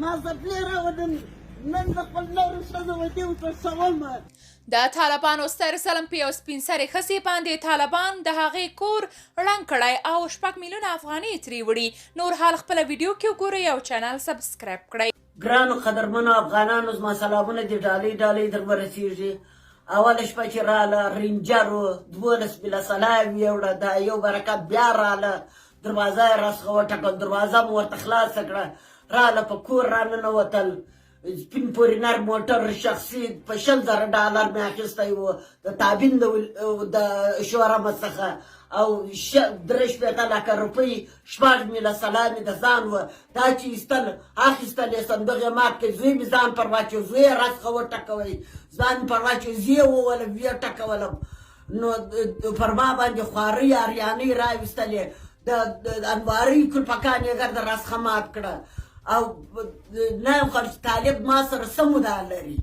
ما څپلۍ راوړم نن د خپل نورو ښځو ودې وتړسومه. د طالبانو ستر ظلم په یو سپین سرې ښځې باندې طالبان د هغې کور ړنګ کړی او 6 میلیونه افغانۍ ترې وړي. نور حال خپله ویډیو کې وګورئ او چینل سبسکرایب کړئ. ګرانو قدرمنو افغانانو زما سلامونه دي ډالۍ ډالۍ در ورسېږي. اوله شپه چې راله رینجر و 12 بله سلام یوړه دا یو برکت بیا راله دروازه یې راڅخه وټکل دروازه مو ورته خلاصه کړه راله په کور راننوتل سپین پورینر موټر شخصي په 100,000 ډالر مې اخیستی و د تابین د شورمه څخه او 3 لکه روپۍ 6 میله سلامې د ځان وه دا چې ایستل اخیستل یې صندوق یې مات کړې زوی مې ځان پر واچو زوی یې راڅخه وټکوئ ځان پر واچو زه یې وولم ویې ټکولم نو پر ما باندې خوارۍ اریانۍ راویستلې د انوارۍ کلپکان یې ګرده راڅخه مات کړه او نه یم خبر چې طالب ما سره څه مدعا لري.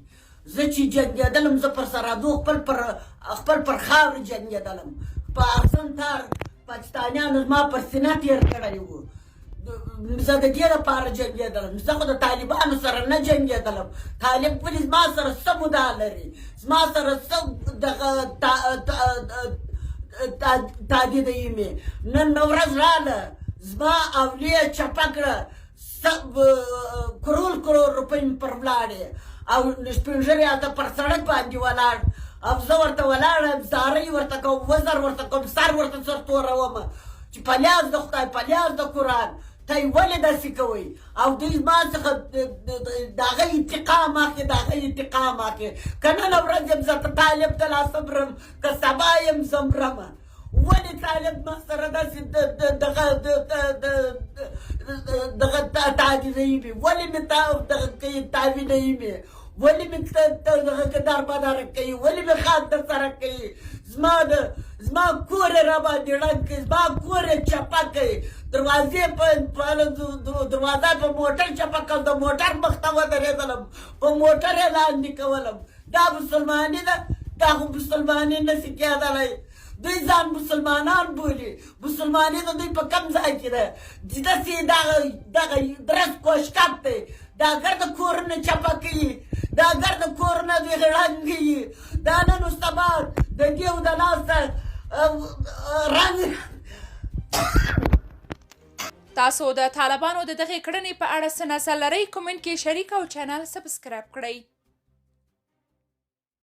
زه چې جنګېدلم زه پر سرحدو خپل پر خاورې جنګېدلم په ارزن تار پاکستانیانو زما پر سینه تېر کړی و. زه د دې لپاره جنګېدلم زه خو د طالبانو سره نه جنګېدلم. طالب ولې زما سره څه مدعا لري زما سره څه دغه تادیدوي مې نن ورځ راله زما اولې چپه کړه کرول روپۍ مې پر ولاړې او سپین ږیری هلته پر سړک باندې ولاړ او زه ورته ولاړم زارۍ ورته کوم وزر ورته کوم سر ورته سر تورومه چې په لیاز د خدای په لیاز د قرآن ته یې ولې داسې کوئ او دوی زما څخه د هغه انتقام اخلي د هغه انتقام اخلي که نن ورځ یم زه طالب ته لا صبرم که سبا یم زمرمه ولې طالب ما سره داسې دغه تعدیدوي مې ولې مې دغه کوي تاویدوي مې ولې مې دغه داربدار کوي ولې مې خان در سره کوي زما کور یې راباندې ړنګ کوي زما کور یې چپه کوي دروازه په موټر چپه کړم د موټر مخ ته ودرېدلم په موټر یې لاندې کولم دا مسلماني ده دا خو مسلماني نشي کېدلی. دوی ځان مسلمانان بولي مسلماني د دوی په کم ځای کې ده داسې دغه درست کوشکپ دی دا ګرده کورونه چپه کوي دا ګرده کورونه دوی ړنګوي دا نن و سبا د دیو د لاسه رنګ. تاسو د طالبانو د دغې کړنې په اړه څه نظر لرئ کومنټ کې شریک او چینل سبسکرایب کړئ.